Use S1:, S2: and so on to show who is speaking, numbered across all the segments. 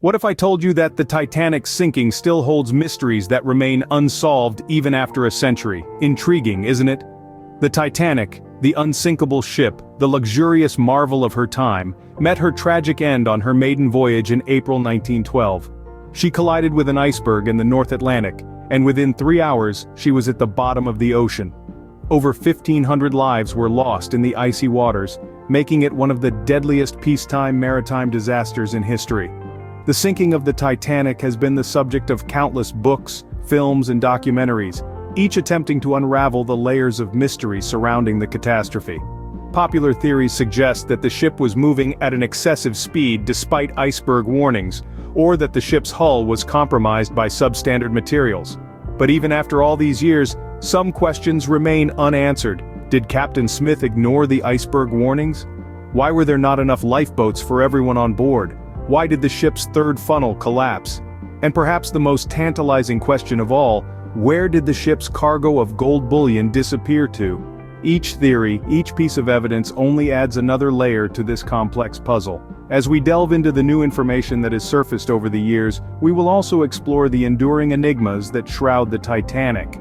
S1: What if I told you that the Titanic's sinking still holds mysteries that remain unsolved even after a century? Intriguing, isn't it? The Titanic, the unsinkable ship, the luxurious marvel of her time, met her tragic end on her maiden voyage in April 1912. She collided with an iceberg in the North Atlantic, and within 3 hours, she was at the bottom of the ocean. Over 1,500 lives were lost in the icy waters, making it one of the deadliest peacetime maritime disasters in history. The sinking of the Titanic has been the subject of countless books, films and documentaries, each attempting to unravel the layers of mystery surrounding the catastrophe. Popular theories suggest that the ship was moving at an excessive speed despite iceberg warnings, or that the ship's hull was compromised by substandard materials. But even after all these years, some questions remain unanswered. Did Captain Smith ignore the iceberg warnings? Why were there not enough lifeboats for everyone on board? Why did the ship's third funnel collapse? And perhaps the most tantalizing question of all, where did the ship's cargo of gold bullion disappear to? Each theory, each piece of evidence only adds another layer to this complex puzzle. As we delve into the new information that has surfaced over the years, we will also explore the enduring enigmas that shroud the Titanic.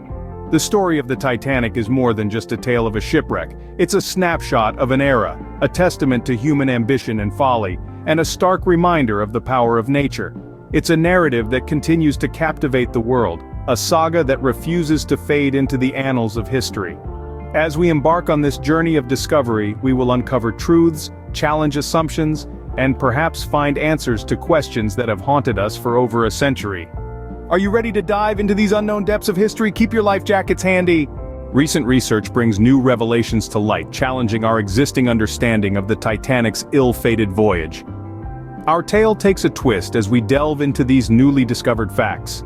S1: The story of the Titanic is more than just a tale of a shipwreck. It's a snapshot of an era, a testament to human ambition and folly, and a stark reminder of the power of nature. It's a narrative that continues to captivate the world, a saga that refuses to fade into the annals of history. As we embark on this journey of discovery, we will uncover truths, challenge assumptions, and perhaps find answers to questions that have haunted us for over a century. Are you ready to dive into these unknown depths of history? Keep your life jackets handy. Recent research brings new revelations to light, challenging our existing understanding of the Titanic's ill-fated voyage. Our tale takes a twist as we delve into these newly discovered facts.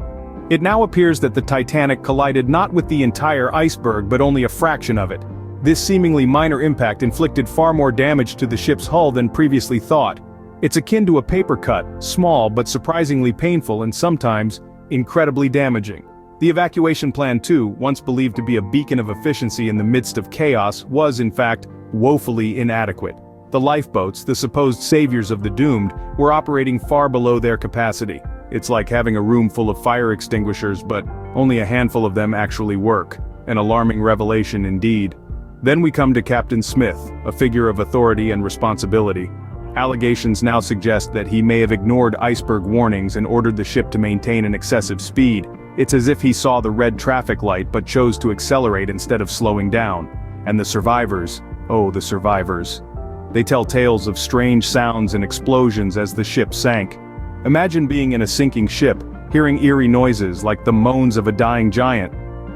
S1: It now appears that the Titanic collided not with the entire iceberg but only a fraction of it. This seemingly minor impact inflicted far more damage to the ship's hull than previously thought. It's akin to a paper cut, small but surprisingly painful and sometimes incredibly damaging. The evacuation plan too, once believed to be a beacon of efficiency in the midst of chaos, was in fact woefully inadequate. The lifeboats, the supposed saviors of the doomed, were operating far below their capacity. It's like having a room full of fire extinguishers, but only a handful of them actually work. An alarming revelation indeed. Then we come to Captain Smith, a figure of authority and responsibility. Allegations now suggest that he may have ignored iceberg warnings and ordered the ship to maintain an excessive speed. It's as if he saw the red traffic light but chose to accelerate instead of slowing down. And the survivors, oh the survivors. They tell tales of strange sounds and explosions as the ship sank. Imagine being in a sinking ship, hearing eerie noises like the moans of a dying giant.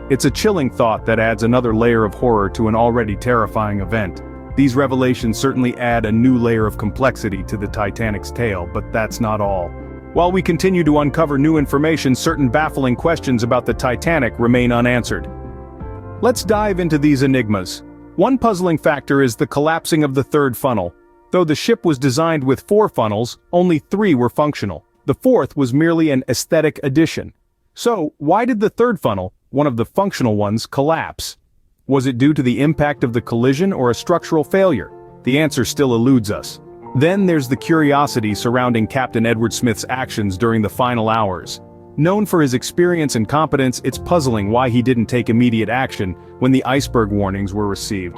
S1: It's a chilling thought that adds another layer of horror to an already terrifying event. These revelations certainly add a new layer of complexity to the Titanic's tale, but that's not all. While we continue to uncover new information, certain baffling questions about the Titanic remain unanswered. Let's dive into these enigmas. One puzzling factor is the collapsing of the third funnel. Though the ship was designed with 4 funnels, only 3 were functional. The fourth was merely an aesthetic addition. So, why did the third funnel, one of the functional ones, collapse? Was it due to the impact of the collision or a structural failure? The answer still eludes us. Then there's the curiosity surrounding Captain Edward Smith's actions during the final hours. Known for his experience and competence, it's puzzling why he didn't take immediate action when the iceberg warnings were received.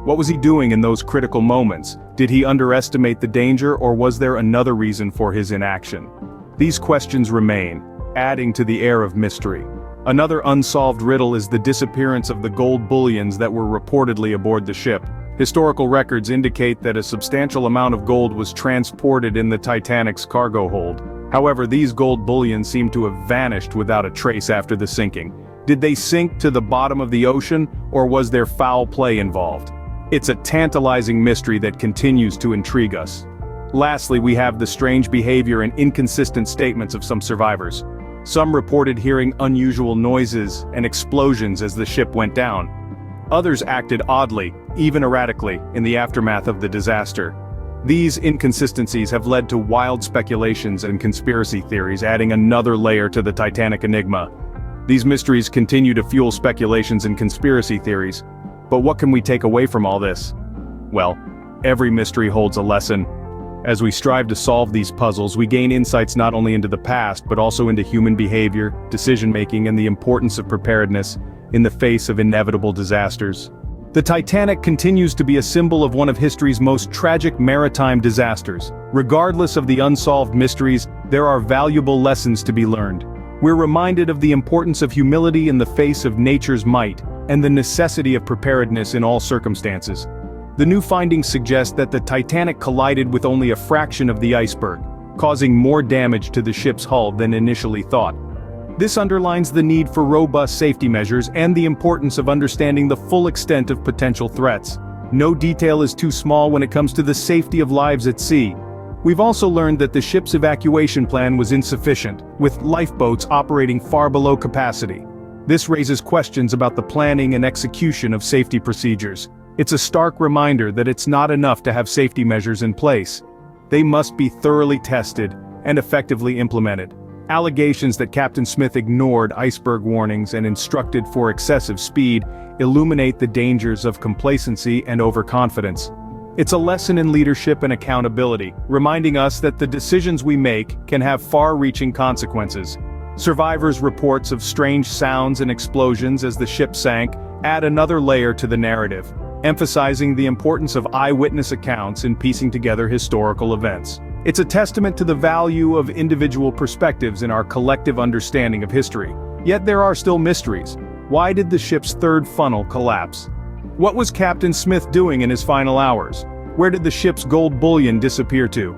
S1: What was he doing in those critical moments? Did he underestimate the danger, or was there another reason for his inaction? These questions remain, adding to the air of mystery. Another unsolved riddle is the disappearance of the gold bullions that were reportedly aboard the ship. Historical records indicate that a substantial amount of gold was transported in the Titanic's cargo hold. However, these gold bullions seem to have vanished without a trace after the sinking. Did they sink to the bottom of the ocean, or was there foul play involved? It's a tantalizing mystery that continues to intrigue us. Lastly, we have the strange behavior and inconsistent statements of some survivors. Some reported hearing unusual noises and explosions as the ship went down. Others acted oddly, even erratically, in the aftermath of the disaster. These inconsistencies have led to wild speculations and conspiracy theories, adding another layer to the Titanic enigma. These mysteries continue to fuel speculations and conspiracy theories. But what can we take away from all this? Well, every mystery holds a lesson. As we strive to solve these puzzles, we gain insights not only into the past but also into human behavior, decision-making, and the importance of preparedness in the face of inevitable disasters. The Titanic continues to be a symbol of one of history's most tragic maritime disasters. Regardless of the unsolved mysteries, there are valuable lessons to be learned. We're reminded of the importance of humility in the face of nature's might, and the necessity of preparedness in all circumstances. The new findings suggest that the Titanic collided with only a fraction of the iceberg, causing more damage to the ship's hull than initially thought. This underlines the need for robust safety measures and the importance of understanding the full extent of potential threats. No detail is too small when it comes to the safety of lives at sea. We've also learned that the ship's evacuation plan was insufficient, with lifeboats operating far below capacity. This raises questions about the planning and execution of safety procedures. It's a stark reminder that it's not enough to have safety measures in place. They must be thoroughly tested and effectively implemented. Allegations that Captain Smith ignored iceberg warnings and instructed for excessive speed illuminate the dangers of complacency and overconfidence. It's a lesson in leadership and accountability, reminding us that the decisions we make can have far-reaching consequences. Survivors' reports of strange sounds and explosions as the ship sank add another layer to the narrative, emphasizing the importance of eyewitness accounts in piecing together historical events. It's a testament to the value of individual perspectives in our collective understanding of history. Yet there are still mysteries. Why did the ship's third funnel collapse? What was Captain Smith doing in his final hours? Where did the ship's gold bullion disappear to?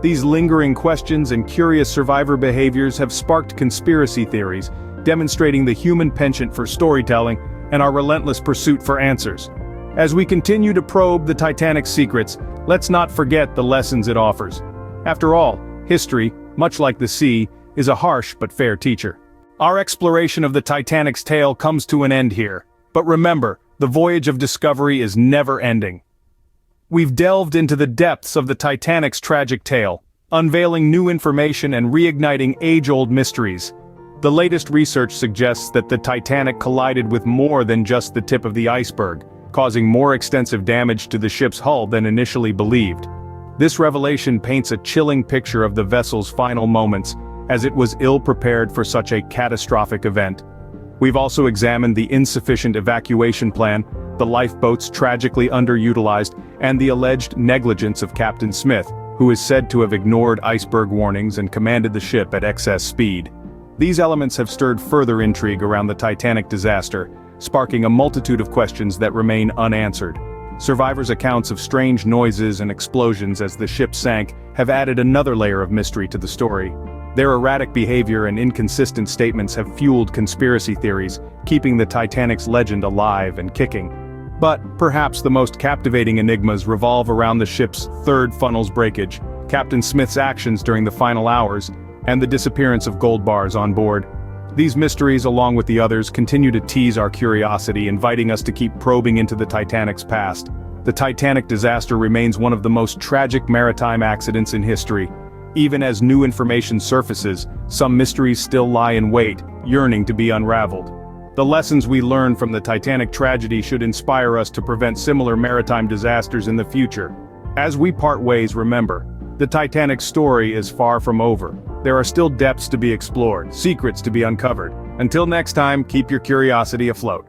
S1: These lingering questions and curious survivor behaviors have sparked conspiracy theories, demonstrating the human penchant for storytelling and our relentless pursuit for answers. As we continue to probe the Titanic's secrets, let's not forget the lessons it offers. After all, history, much like the sea, is a harsh but fair teacher. Our exploration of the Titanic's tale comes to an end here. But remember, the voyage of discovery is never ending. We've delved into the depths of the Titanic's tragic tale, unveiling new information and reigniting age-old mysteries. The latest research suggests that the Titanic collided with more than just the tip of the iceberg, causing more extensive damage to the ship's hull than initially believed. This revelation paints a chilling picture of the vessel's final moments, as it was ill-prepared for such a catastrophic event. We've also examined the insufficient evacuation plan, the lifeboats tragically underutilized, and the alleged negligence of Captain Smith, who is said to have ignored iceberg warnings and commanded the ship at excess speed. These elements have stirred further intrigue around the Titanic disaster, sparking a multitude of questions that remain unanswered. Survivors' accounts of strange noises and explosions as the ship sank have added another layer of mystery to the story. Their erratic behavior and inconsistent statements have fueled conspiracy theories, keeping the Titanic's legend alive and kicking. But perhaps the most captivating enigmas revolve around the ship's third funnel's breakage, Captain Smith's actions during the final hours, and the disappearance of gold bars on board. These mysteries, along with the others, continue to tease our curiosity, inviting us to keep probing into the Titanic's past. The Titanic disaster remains one of the most tragic maritime accidents in history. Even as new information surfaces, some mysteries still lie in wait, yearning to be unraveled. The lessons we learn from the Titanic tragedy should inspire us to prevent similar maritime disasters in the future. As we part ways, remember, the Titanic's story is far from over. There are still depths to be explored, secrets to be uncovered. Until next time, keep your curiosity afloat.